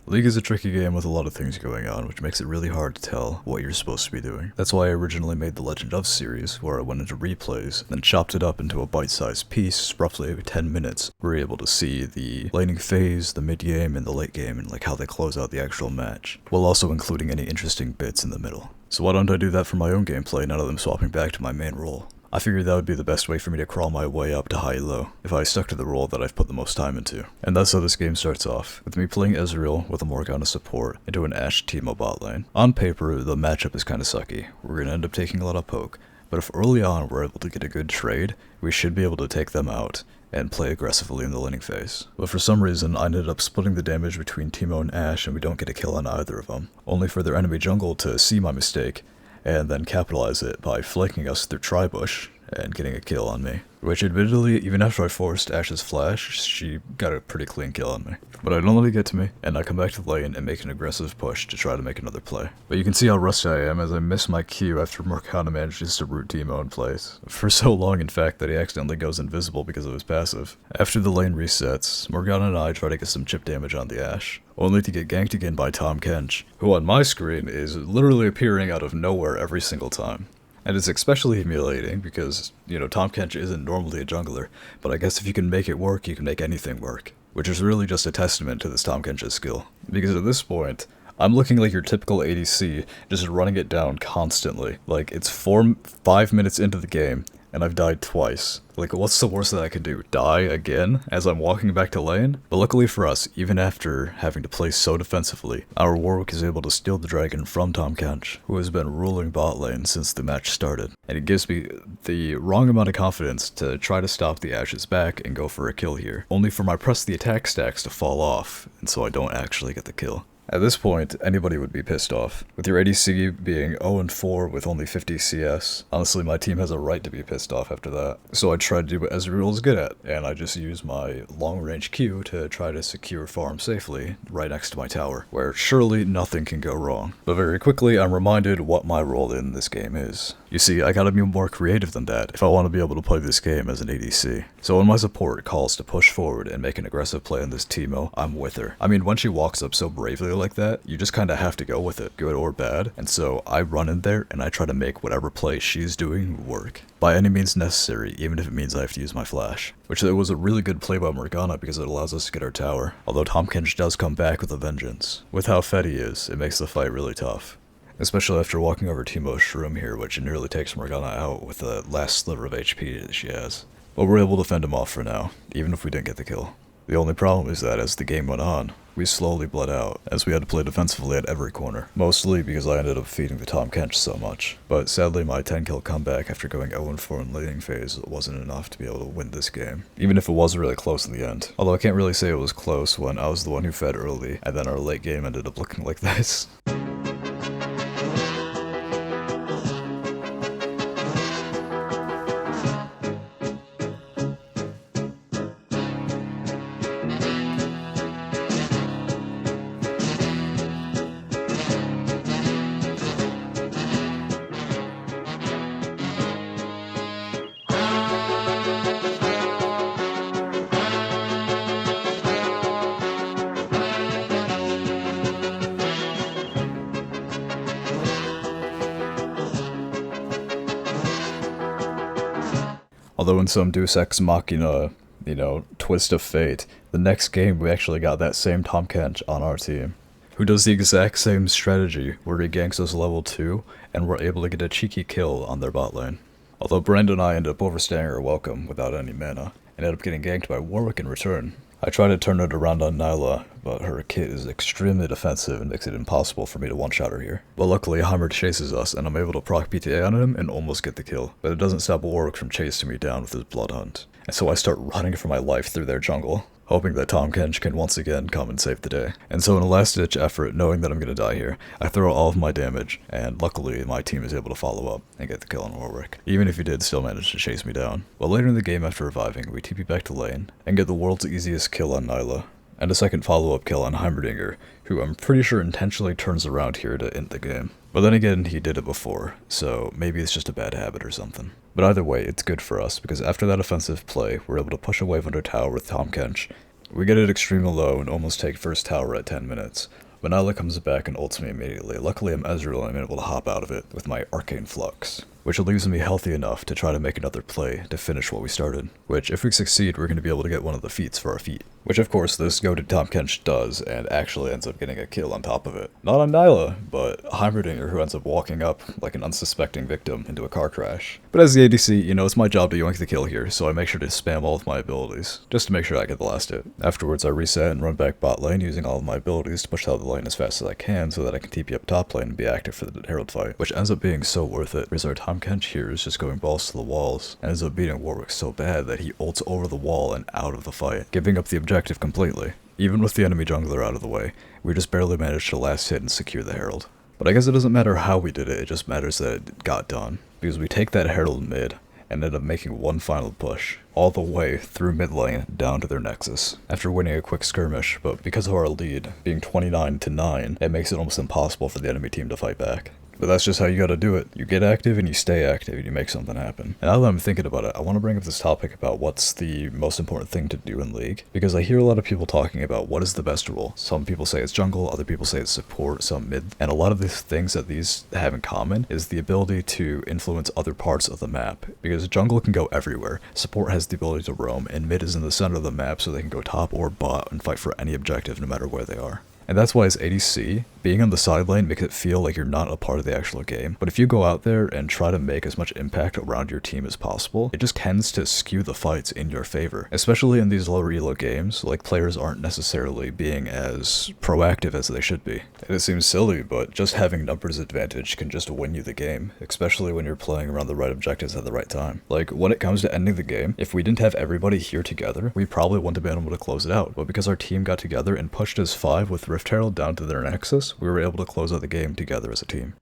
League is a tricky game with a lot of things going on, which makes it really hard to tell what you're supposed to be doing. That's why I originally made the Legend of series, where I went into replays, then chopped it up into a bite-sized piece, roughly every 10 minutes. We're able to see the laning phase, the mid-game, and the late game, and like how they close out the actual match, while also including any interesting bits in the middle. So why don't I do that for my own gameplay now that I'm swapping back to my main role? I figured that would be the best way for me to crawl my way up to high-low, if I stuck to the role that I've put the most time into. And that's how this game starts off, with me playing Ezreal with a Morgana support into an Ashe Teemo bot lane. On paper, the matchup is kinda sucky. We're gonna end up taking a lot of poke, but if early on we're able to get a good trade, we should be able to take them out and play aggressively in the laning phase. But for some reason, I ended up splitting the damage between Teemo and Ashe, and we don't get a kill on either of them, only for their enemy jungle to see my mistake, and then capitalize it by flanking us through Tribush and getting a kill on me. Which admittedly, even after I forced Ashe's flash, she got a pretty clean kill on me. But I don't let it get to me, and I come back to the lane and make an aggressive push to try to make another play. But you can see how rusty I am as I miss my Q after Morgana manages to root Teemo in place. For so long, in fact, that he accidentally goes invisible because of his passive. After the lane resets, Morgana and I try to get some chip damage on the Ashe, only to get ganked again by Tahm Kench, who on my screen is literally appearing out of nowhere every single time. And it's especially humiliating because, Tahm Kench isn't normally a jungler, but I guess if you can make it work, you can make anything work. Which is really just a testament to this Tahm Kench's skill. Because at this point, I'm looking like your typical ADC, just running it down constantly. Like, it's 5 minutes into the game, and I've died twice. Like, what's the worst that I can do? Die again as I'm walking back to lane? But luckily for us, even after having to play so defensively, our Warwick is able to steal the dragon from Tahm Kench, who has been ruling bot lane since the match started. And it gives me the wrong amount of confidence to try to stop the Ashe's back and go for a kill here, only for my press the attack stacks to fall off, and so I don't actually get the kill. At this point, anybody would be pissed off. With your ADC being 0-4 with only 50 CS, honestly my team has a right to be pissed off after that. So I tried to do what Ezreal is good at, and I just use my long-range Q to try to secure farm safely right next to my tower, where surely nothing can go wrong. But very quickly I'm reminded what my role in this game is. You see, I gotta be more creative than that if I want to be able to play this game as an ADC. So when my support calls to push forward and make an aggressive play on this Teemo, I'm with her. I mean, when she walks up so bravely like that, you just kinda have to go with it, good or bad. And so I run in there and I try to make whatever play she's doing work, by any means necessary, even if it means I have to use my flash. Which it was a really good play by Morgana because it allows us to get our tower, although Tahm Kench does come back with a vengeance. With how fed he is, it makes the fight really tough. Especially after walking over Teemo's Shroom here, which nearly takes Morgana out with the last sliver of HP that she has. But we're able to fend him off for now, even if we didn't get the kill. The only problem is that as the game went on, we slowly bled out, as we had to play defensively at every corner. Mostly because I ended up feeding the Tahm Kench so much. But sadly my 10 kill comeback after going 0-4 in laning phase wasn't enough to be able to win this game. Even if it was really close in the end. Although I can't really say it was close when I was the one who fed early, and then our late game ended up looking like this. Although in some Deus Ex Machina, twist of fate, the next game we actually got that same Tahm Kench on our team, who does the exact same strategy where he ganks us level 2, and we're able to get a cheeky kill on their bot lane. Although Brand and I ended up overstaying our welcome without any mana, and ended up getting ganked by Warwick in return. I tried to turn it around on Nilah, but her kit is extremely defensive and makes it impossible for me to one-shot her here. But luckily, Heimer chases us, and I'm able to proc PTA on him and almost get the kill. But it doesn't stop Warwick from chasing me down with his blood hunt. And so I start running for my life through their jungle, hoping that Tahm Kench can once again come and save the day. And so in a last-ditch effort, knowing that I'm gonna die here, I throw all of my damage, and luckily my team is able to follow up and get the kill on Warwick, even if he did still manage to chase me down. But later in the game after reviving, we TP back to lane, and get the world's easiest kill on Nilah, and a second follow-up kill on Heimerdinger, who I'm pretty sure intentionally turns around here to end the game. But then again, he did it before, so maybe it's just a bad habit or something. But either way, it's good for us, because after that offensive play, we're able to push a wave under tower with Tahm Kench, We get it extremely low and almost take first tower at 10 minutes. But Nyla comes back and ults me immediately. Luckily I'm Ezreal and I'm able to hop out of it with my Arcane Flux, which leaves me healthy enough to try to make another play to finish what we started. Which, if we succeed, we're going to be able to get one of the feats for our feat. Which of course this goated Tahm Kench does, and actually ends up getting a kill on top of it. Not on Nyla, but Heimerdinger, who ends up walking up like an unsuspecting victim into a car crash. But as the ADC, you know, it's my job to yoink the kill here, so I make sure to spam all of my abilities, just to make sure I get the last hit. Afterwards I reset and run back bot lane using all of my abilities to push out the lane as fast as I can so that I can TP up top lane and be active for the Herald fight, which ends up being so worth it, because our Tahm Kench here is just going balls to the walls, and ends up beating Warwick so bad that he ults over the wall and out of the fight, giving up the objective completely. Even with the enemy jungler out of the way, we just barely managed to last hit and secure the Herald. But I guess it doesn't matter how we did it, it just matters that it got done. Because we take that Herald mid, and end up making one final push, all the way through mid lane down to their Nexus, after winning a quick skirmish, but because of our lead being 29-9, it makes it almost impossible for the enemy team to fight back. But that's just how you gotta do it. You get active and you stay active and you make something happen. And now that I'm thinking about it, I want to bring up this topic about what's the most important thing to do in League. Because I hear a lot of people talking about what is the best role. Some people say it's jungle, other people say it's support, some mid. And a lot of the things that these have in common is the ability to influence other parts of the map. Because jungle can go everywhere, support has the ability to roam, and mid is in the center of the map so they can go top or bot and fight for any objective no matter where they are. And that's why as ADC, being on the side lane makes it feel like you're not a part of the actual game. But if you go out there and try to make as much impact around your team as possible, it just tends to skew the fights in your favor. Especially in these lower elo games, like players aren't necessarily being as proactive as they should be. And it seems silly, but just having numbers advantage can just win you the game, especially when you're playing around the right objectives at the right time. Like, when it comes to ending the game, if we didn't have everybody here together, we probably wouldn't have been able to close it out. But because our team got together and pushed as 5 with Rift Herald down to their Nexus, we were able to close out the game together as a team.